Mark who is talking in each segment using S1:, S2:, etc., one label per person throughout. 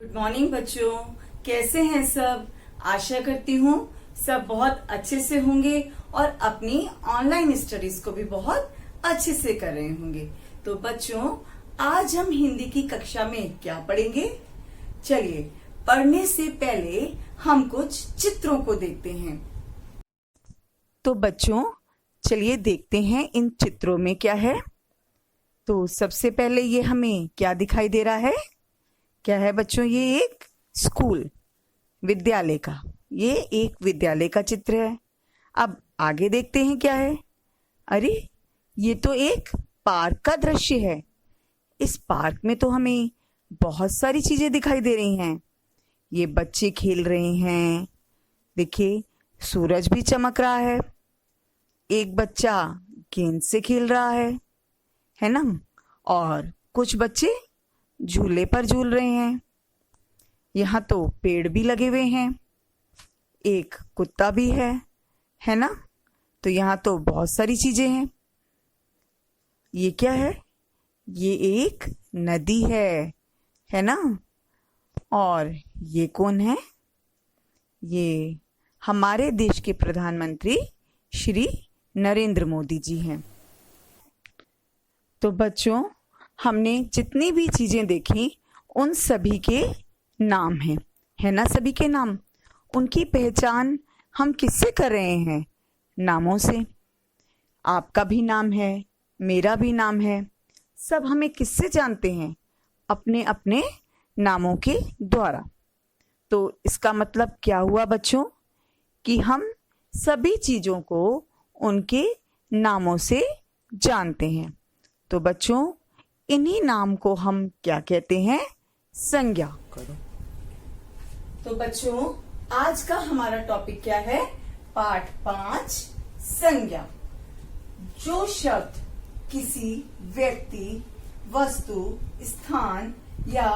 S1: Good morning बच्चों, कैसे हैं सब। आशा करती हूँ सब बहुत अच्छे से होंगे और अपनी ऑनलाइन स्टडीज को भी बहुत अच्छे से कर रहे होंगे। तो बच्चों, आज हम हिंदी की कक्षा में क्या पढ़ेंगे। चलिए, पढ़ने से पहले हम कुछ चित्रों को देखते हैं। तो बच्चों, चलिए देखते हैं इन चित्रों में क्या है। तो सबसे पहले ये हमें क्या दिखाई दे रहा है। क्या है बच्चों, ये एक स्कूल, विद्यालय का, ये एक विद्यालय का चित्र है। अब आगे देखते हैं क्या है। अरे, ये तो एक पार्क का दृश्य है। इस पार्क में तो हमें बहुत सारी चीजें दिखाई दे रही हैं। ये बच्चे खेल रहे हैं। देखिए, सूरज भी चमक रहा है। एक बच्चा गेंद से खेल रहा है ना। और कुछ बच्चे झूले पर झूल रहे हैं। यहाँ तो पेड़ भी लगे हुए हैं। एक कुत्ता भी है ना। तो यहाँ तो बहुत सारी चीजें हैं। ये क्या है? ये एक नदी है ना। और ये कौन है? ये हमारे देश के प्रधानमंत्री श्री नरेंद्र मोदी जी हैं। तो बच्चों, हमने जितनी भी चीजें देखी उन सभी के नाम हैं, है ना। सभी के नाम, उनकी पहचान हम किससे कर रहे हैं? नामों से। आपका भी नाम है, मेरा भी नाम है। सब हमें किससे जानते हैं? अपने अपने नामों के द्वारा। तो इसका मतलब क्या हुआ बच्चों? कि हम सभी चीजों को उनके नामों से जानते हैं। तो बच्चों, इन्हीं नाम को हम क्या कहते हैं? संज्ञा। तो बच्चों, आज का हमारा टॉपिक क्या है? पाठ 5, संज्ञा। जो शब्द किसी व्यक्ति, वस्तु, स्थान या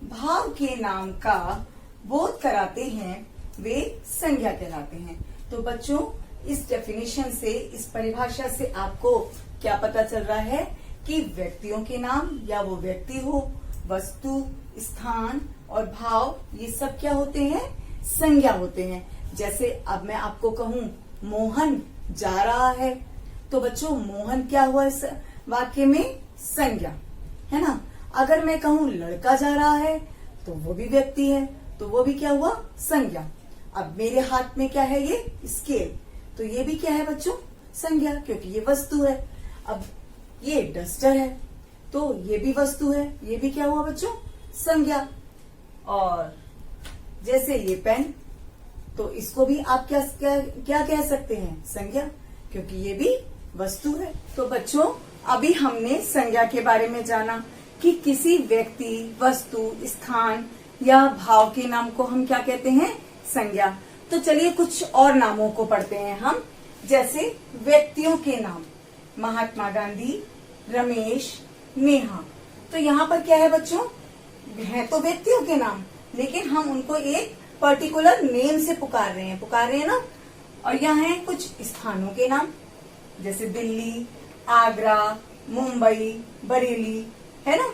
S1: भाव के नाम का बोध कराते हैं, वे संज्ञा कहलाते हैं। तो बच्चों, इस डेफिनेशन से, इस परिभाषा से आपको क्या पता चल रहा है कि व्यक्तियों के नाम, या वो व्यक्ति हो, वस्तु, स्थान और भाव, ये सब क्या होते हैं? संज्ञा होते हैं। जैसे अब मैं आपको कहूं मोहन जा रहा है, तो बच्चों मोहन क्या हुआ इस वाक्य में? संज्ञा, है ना। अगर मैं कहूं लड़का जा रहा है, तो वो भी व्यक्ति है, तो वो भी क्या हुआ? संज्ञा। अब मेरे हाथ में क्या है? ये स्केल, तो ये भी क्या है बच्चों? संज्ञा, क्योंकि ये वस्तु है। अब ये डस्टर है, तो ये भी वस्तु है, ये भी क्या हुआ बच्चों? संज्ञा। और जैसे ये पेन, तो इसको भी आप क्या क्या क्या कह सकते हैं? संज्ञा, क्योंकि ये भी वस्तु है। तो बच्चों, अभी हमने संज्ञा के बारे में जाना कि किसी व्यक्ति, वस्तु, स्थान या भाव के नाम को हम क्या कहते हैं? संज्ञा। तो चलिए कुछ और नामों को पढ़ते हैं हम। जैसे व्यक्तियों के नाम, महात्मा गांधी, रमेश, नेहा। तो यहाँ पर क्या है बच्चों? है तो व्यक्तियों के नाम, लेकिन हम उनको एक पर्टिकुलर नेम से पुकार रहे हैं ना। और यहाँ है कुछ स्थानों के नाम, जैसे दिल्ली, आगरा, मुंबई, बरेली, है ना।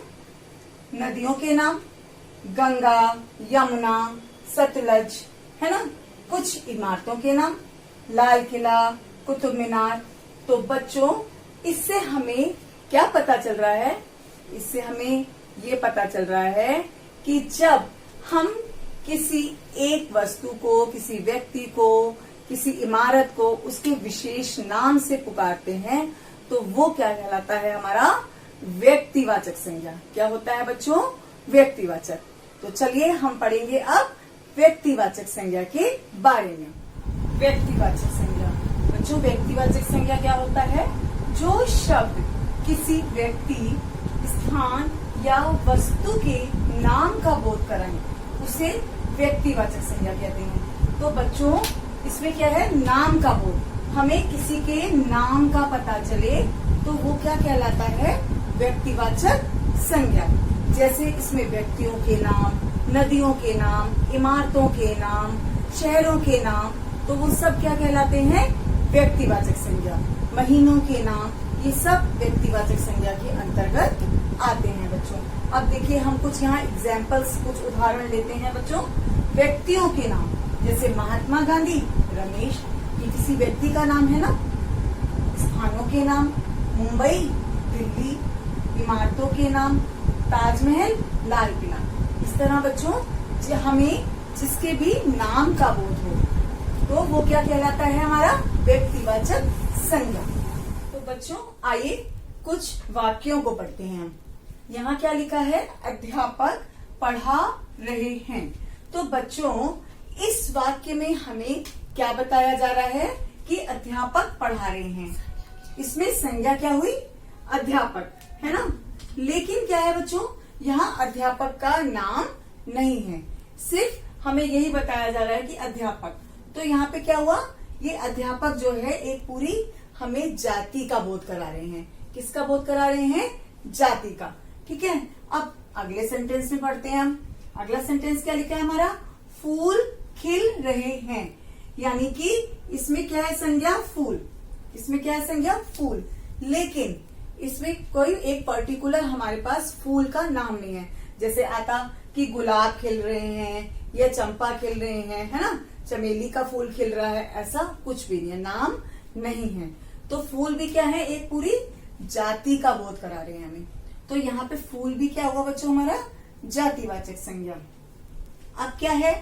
S1: नदियों के नाम, गंगा, यमुना, सतलज, है ना। कुछ इमारतों के नाम, लाल किला, कुतुब मीनार। तो बच्चों, इससे हमें क्या पता चल रहा है? इससे हमें ये पता चल रहा है कि जब हम किसी एक वस्तु को, किसी व्यक्ति को, किसी इमारत को उसके विशेष नाम से पुकारते हैं, तो वो क्या कहलाता है? हमारा व्यक्तिवाचक संज्ञा। क्या होता है बच्चों? व्यक्तिवाचक। तो चलिए हम पढ़ेंगे अब व्यक्तिवाचक संज्ञा के बारे में। व्यक्तिवाचक संज्ञा। बच्चों, व्यक्तिवाचक संज्ञा क्या होता है? जो शब्द किसी व्यक्ति, स्थान या वस्तु के नाम का बोध कराएं, उसे व्यक्तिवाचक संज्ञा कहते हैं। तो बच्चों, इसमें क्या है? नाम का बोध। हमें किसी के नाम का पता चले तो वो क्या कहलाता है? व्यक्तिवाचक संज्ञा। जैसे इसमें व्यक्तियों के नाम, नदियों के नाम, इमारतों के नाम, शहरों के नाम, तो वो सब क्या कहलाते हैं? व्यक्तिवाचक संज्ञा। महीनों के नाम, ये सब व्यक्तिवाचक संज्ञा के अंतर्गत आते हैं बच्चों। अब देखिए हम कुछ यहाँ एग्जाम्पल्स, कुछ उदाहरण लेते हैं बच्चों। व्यक्तियों के नाम, जैसे महात्मा गांधी, रमेश, ये किसी व्यक्ति का नाम है ना। स्थानों के नाम, मुंबई, दिल्ली, इमारतों के नाम, ताजमहल, लाल किला। इस तरह बच्चों हमें जिसके भी नाम का बोध हो तो वो क्या कहलाता है, हमारा व्यक्तिवाचक संज्ञा। तो बच्चों आइए कुछ वाक्यों को पढ़ते हैं हम। यहाँ क्या लिखा है, अध्यापक पढ़ा रहे हैं। तो बच्चों इस वाक्य में हमें क्या बताया जा रहा है कि अध्यापक पढ़ा रहे हैं। इसमें संज्ञा क्या हुई, अध्यापक, है ना। लेकिन क्या है बच्चों, यहाँ अध्यापक का नाम नहीं है, सिर्फ हमें यही बताया जा रहा है कि अध्यापक। तो यहाँ पे क्या हुआ, ये अध्यापक जो है एक पूरी हमें जाति का बोध करा रहे हैं। किसका बोध करा रहे हैं, जाति का। ठीक है, अब अगले सेंटेंस में पढ़ते हैं हम। अगला सेंटेंस क्या लिखा है हमारा, फूल खिल रहे हैं। यानी कि इसमें क्या है संज्ञा, फूल। इसमें क्या है संज्ञा, फूल। लेकिन इसमें कोई एक पर्टिकुलर हमारे पास फूल का नाम नहीं है। जैसे आता कि गुलाब खिल रहे हैं या चंपा खिल रहे हैं, है ना, चमेली का फूल खिल रहा है, ऐसा कुछ भी नहीं है, नाम नहीं है। तो फूल भी क्या है, एक पूरी जाति का बोध करा रहे हैं हमें। तो यहाँ पे फूल भी क्या हुआ बच्चों, हमारा जातिवाचक संज्ञा। अब क्या है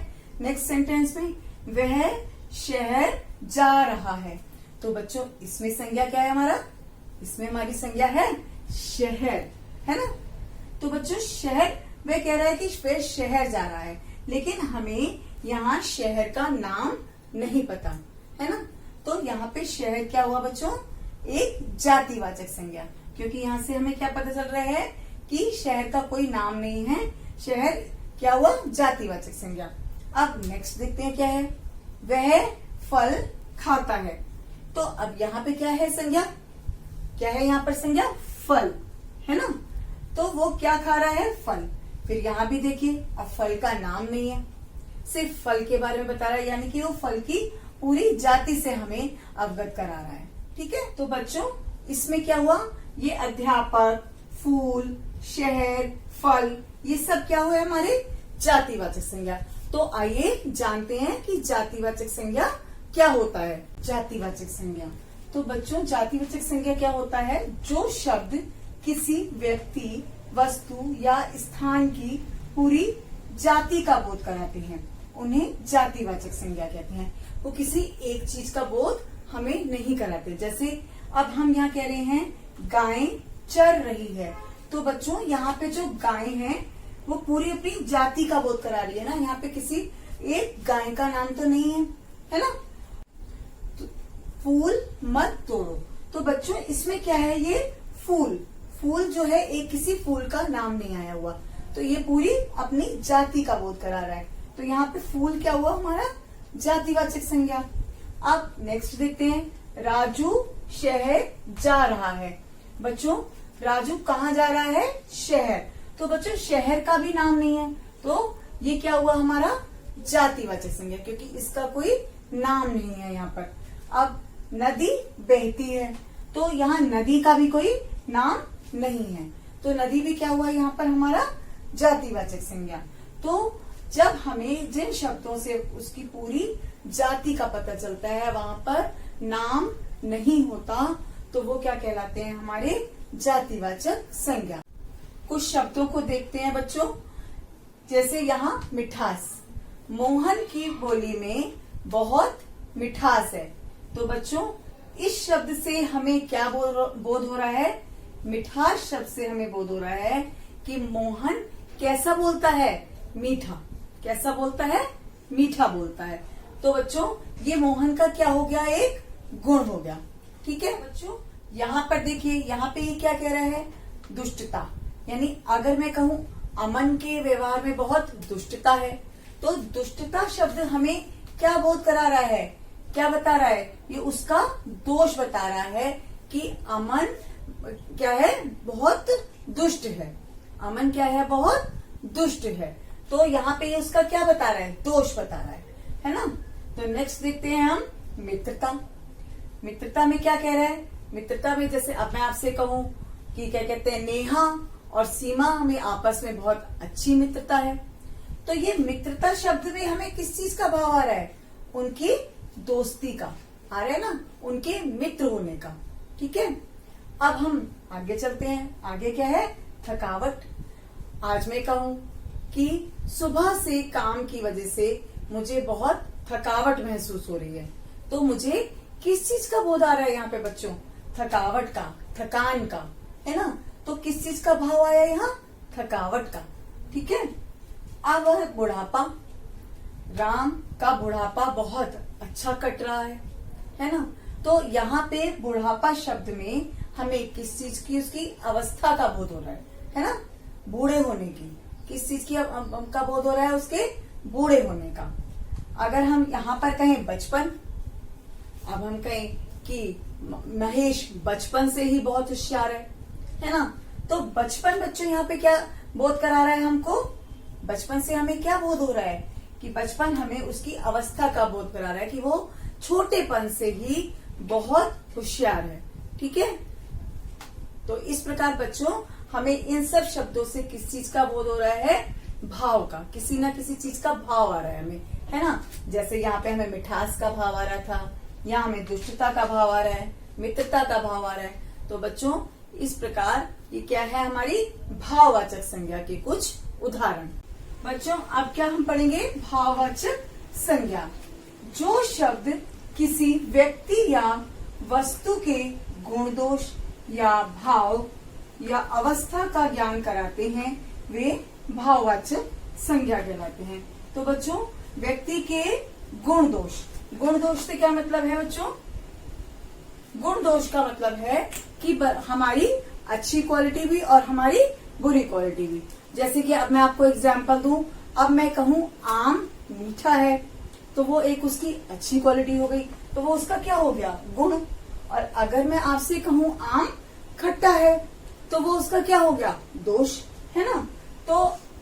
S1: नेक्स्ट सेंटेंस में, वह शहर जा रहा है। तो बच्चों इसमें संज्ञा क्या है हमारा, इसमें हमारी संज्ञा है शहर, है ना। तो बच्चों शहर, वह कह रहा है कि वह शहर जा रहा है, लेकिन हमें यहाँ शहर का नाम नहीं पता, है ना। तो यहाँ पे शहर क्या हुआ बच्चों, एक जातिवाचक संज्ञा, क्योंकि यहाँ से हमें क्या पता चल रहा है कि शहर का कोई नाम नहीं है, शहर क्या हुआ, जातिवाचक संज्ञा। अब नेक्स्ट देखते हैं क्या है, वह फल खाता है। तो अब यहाँ पे क्या है संज्ञा, क्या है यहाँ पर संज्ञा, फल, है ना। तो वो क्या खा रहा है, फल। फिर यहाँ भी देखिए, अब फल का नाम नहीं है, सिर्फ फल के बारे में बता रहा है, यानी कि वो फल की पूरी जाति से हमें अवगत करा रहा है। ठीक है, तो बच्चों इसमें क्या हुआ, ये अध्यापक, फूल, शहर, फल, ये सब क्या हुआ हमारे जातिवाचक संज्ञा। तो आइए जानते हैं कि जातिवाचक संज्ञा क्या होता है। जातिवाचक संज्ञा, तो बच्चों जातिवाचक संज्ञा क्या होता है, जो शब्द किसी व्यक्ति, वस्तु या स्थान की पूरी जाति का बोध कराते हैं, उन्हें जातिवाचक संज्ञा कहते हैं। वो किसी एक चीज का बोध हमें नहीं कराते। जैसे अब हम यहाँ कह रहे हैं गाय चर रही है। तो बच्चों यहाँ पे जो गाय है वो पूरी अपनी जाति का बोध करा रही है ना, यहाँ पे किसी एक गाय का नाम तो नहीं है ना। तो फूल मत तोड़ो, तो बच्चों इसमें क्या है, ये फूल, फूल जो है एक किसी फूल का नाम नहीं आया हुआ, तो ये पूरी अपनी जाति का बोध करा रहा है। तो यहाँ पे फूल क्या हुआ हमारा, जातिवाचक संज्ञा। अब नेक्स्ट देखते हैं, राजू शहर जा रहा है। बच्चों राजू कहाँ जा रहा है, शहर। तो बच्चों शहर का भी नाम नहीं है, तो ये क्या हुआ हमारा जातिवाचक संज्ञा, क्योंकि इसका कोई नाम नहीं है यहाँ पर। अब नदी बहती है, तो यहाँ नदी का भी कोई नाम नहीं है, तो नदी भी क्या हुआ यहाँ पर हमारा जातिवाचक संज्ञा। तो जब हमें जिन शब्दों से उसकी पूरी जाति का पता चलता है वहां पर नाम नहीं होता, तो वो क्या कहलाते हैं, हमारे जातिवाचक संज्ञा। कुछ शब्दों को देखते हैं बच्चों, जैसे यहाँ मिठास, मोहन की बोली में बहुत मिठास है। तो बच्चों इस शब्द से हमें क्या बोध हो रहा है, मिठास शब्द से हमें बोध हो रहा है कि मोहन कैसा बोलता है, मीठा। कैसा बोलता है, मीठा बोलता है। तो बच्चों ये मोहन का क्या हो गया, एक गुण हो गया। ठीक है बच्चों, यहाँ पर देखिए, यहाँ पे ये क्या कह रहा है, दुष्टता। यानी अगर मैं कहूँ अमन के व्यवहार में बहुत दुष्टता है, तो दुष्टता शब्द हमें क्या बोध करा रहा है, क्या बता रहा है, ये उसका दोष बता रहा है कि अमन क्या है, बहुत दुष्ट है। अमन क्या है, बहुत दुष्ट है। तो यहाँ पे ये उसका क्या बता रहा है, दोष बता रहा है ना। तो नेक्स्ट देखते हैं हम मित्रता। मित्रता में क्या कह रहा है, मित्रता में जैसे अब मैं आपसे कहूँ कि क्या कहते हैं, नेहा और सीमा हमें आपस में बहुत अच्छी मित्रता है। तो ये मित्रता शब्द में हमें किस चीज का भाव आ रहा है? उनकी दोस्ती का आ रहा है ना, उनके मित्र होने का। ठीक है, अब हम आगे चलते हैं। आगे क्या है? थकावट। आज मैं कहूं कि सुबह से काम की वजह से मुझे बहुत थकावट महसूस हो रही है, तो मुझे किस चीज का बोध आ रहा है यहाँ पे बच्चों? थकावट का, थकान का, है ना। तो किस चीज का भाव आया यहाँ? थकावट का। ठीक है, अब है बुढ़ापा। राम का बुढ़ापा बहुत अच्छा कट रहा है ना। तो यहाँ पे बुढ़ापा शब्द में हमें किस चीज की, उसकी अवस्था का बोध हो रहा है ना, बूढ़े होने की। किस चीज की का बोध हो रहा है? उसके बूढ़े होने का। अगर हम यहाँ पर कहें बचपन, अब हम कहें कि महेश बचपन से ही बहुत होशियार है ना। तो बचपन बच्चों यहाँ पे क्या बोध करा रहा है हमको? बचपन से हमें क्या बोध हो रहा है? कि बचपन हमें उसकी अवस्था का बोध करा रहा है कि वो छोटेपन से ही बहुत होशियार है। ठीक है, तो इस प्रकार बच्चों हमें इन सब शब्दों से किस चीज का बोध हो रहा है? भाव का। किसी ना किसी चीज का भाव आ रहा है हमें, है ना। जैसे यहाँ पे हमें मिठास का भाव आ रहा था, यहाँ हमें दुष्टता का भाव आ रहा है, मित्रता का भाव आ रहा है। तो बच्चों इस प्रकार ये क्या है? हमारी भाववाचक संज्ञा के कुछ उदाहरण। बच्चों अब क्या हम पढ़ेंगे? भाववाचक संज्ञा। जो शब्द किसी व्यक्ति या वस्तु के गुण दोष या भाव या अवस्था का ज्ञान कराते हैं वे भाववाचक संज्ञा कहलाते हैं। तो बच्चों व्यक्ति के गुण दोष, गुण दोष से क्या मतलब है बच्चों? गुण दोष का मतलब है कि हमारी अच्छी क्वालिटी भी और हमारी बुरी क्वालिटी भी। जैसे कि अब मैं आपको एग्जांपल दूं, अब मैं कहूं आम मीठा है, तो वो एक उसकी अच्छी क्वालिटी हो गई, तो वो उसका क्या हो गया? गुण। और अगर मैं आपसे कहूं आम खट्टा है, तो वो उसका क्या हो गया? दोष, है ना। तो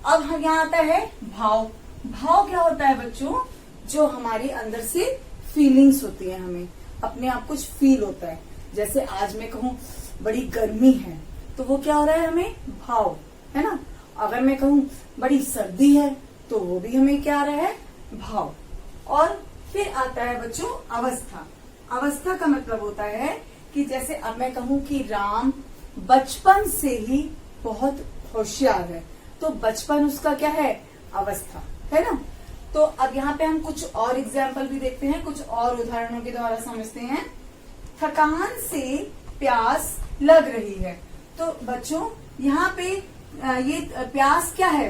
S1: अब हम यहाँ आता है भाव। भाव क्या होता है बच्चों? जो हमारी अंदर से फीलिंग्स होती है, हमें अपने आप कुछ फील होता है। जैसे आज मैं कहूँ बड़ी गर्मी है, तो वो क्या हो रहा है? हमें भाव, है ना। अगर मैं कहूँ बड़ी सर्दी है, तो वो भी हमें क्या आ रहा है? भाव। और फिर आता है बच्चों अवस्था। अवस्था का मतलब होता है कि जैसे अब मैं कहूँ कि राम बचपन से ही बहुत होशियार है, तो बचपन उसका क्या है? अवस्था, है ना। तो अब यहाँ पे हम कुछ और एग्जाम्पल भी देखते हैं, कुछ और उदाहरणों के द्वारा समझते हैं। थकान से प्यास लग रही है। तो बच्चों यहाँ पे ये प्यास क्या है?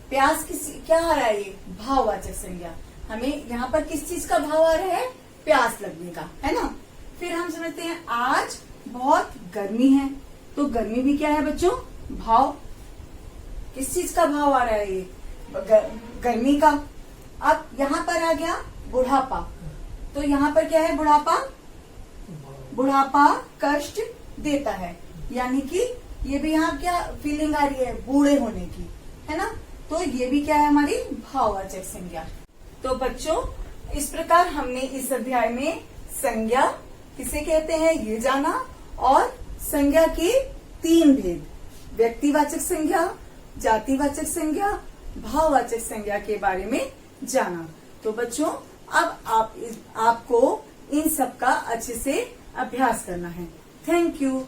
S1: प्यास क्या आ रहा है? ये भाववाचक संज्ञा। हमें यहाँ पर किस चीज का भाव आ रहा है? प्यास लगने का, है ना। फिर हम समझते हैं आज बहुत गर्मी है, तो गर्मी भी क्या है बच्चों? भाव। किस चीज का भाव आ रहा है? ये गर्मी का। अब यहाँ पर आ गया बुढ़ापा। तो यहाँ पर क्या है? बुढ़ापा। बुढ़ापा कष्ट देता है, यानी कि ये भी यहाँ क्या फीलिंग आ रही है? बूढ़े होने की, है ना। तो ये भी क्या है? हमारी भाववाचक संज्ञा। तो बच्चों इस प्रकार हमने इस अध्याय में संज्ञा किसे कहते हैं ये जाना, और संज्ञा के 3 भेद, व्यक्तिवाचक संज्ञा, जातिवाचक संज्ञा, भाववाचक संज्ञा के बारे में जाना। तो बच्चों अब आपको इन सब का अच्छे से अभ्यास करना है। Thank you.